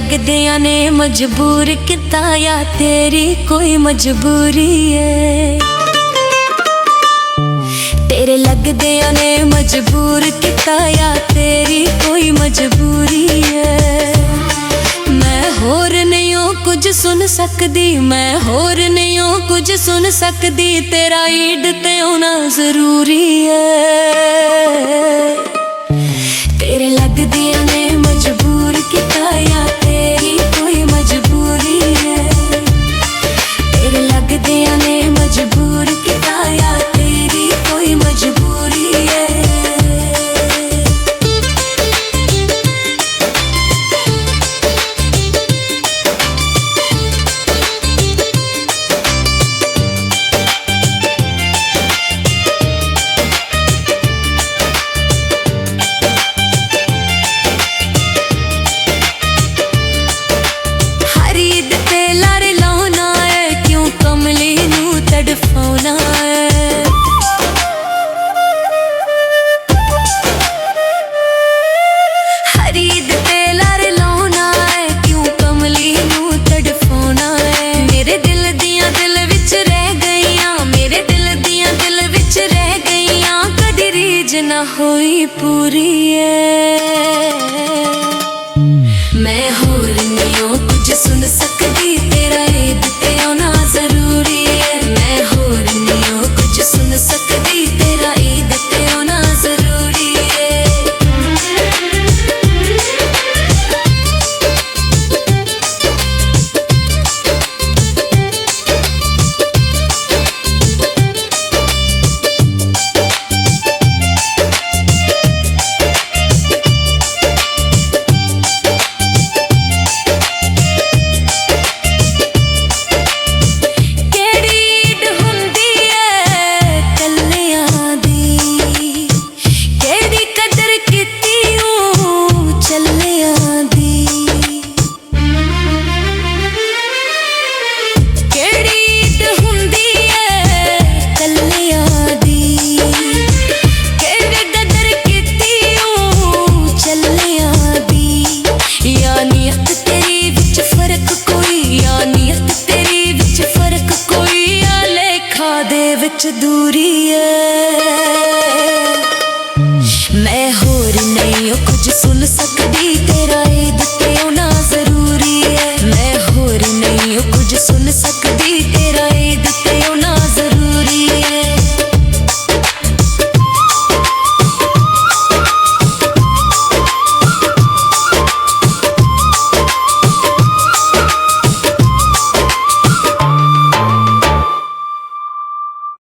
लगदियां ने मजबूर किता या तेरी कोई मजबूरी है। तेरे लगदियां ने मजबूर किता या तेरी कोई मजबूरी है। मैं होर नहीं हूं कुछ सुन सकदी, मैं होर नहीं हूं कुछ सुन सकदी, तेरा ईद ते होना जरूरी है। तेरे लगदियां ने मजबूर किता या तेरी कोई मजबूरी है। तेरे लगदियां ने मजबूर किता या तेरी कोई मजबूरी है। ना हुई पूरी है। मैं होर नहीं हूं कुछ सुन सकदी, तेरा ईद ते होना जरूरी है। मैं होर नहीं हूं कुछ सुन सकदी, तेरा ईद ते होना जरूरी है। दूरी है।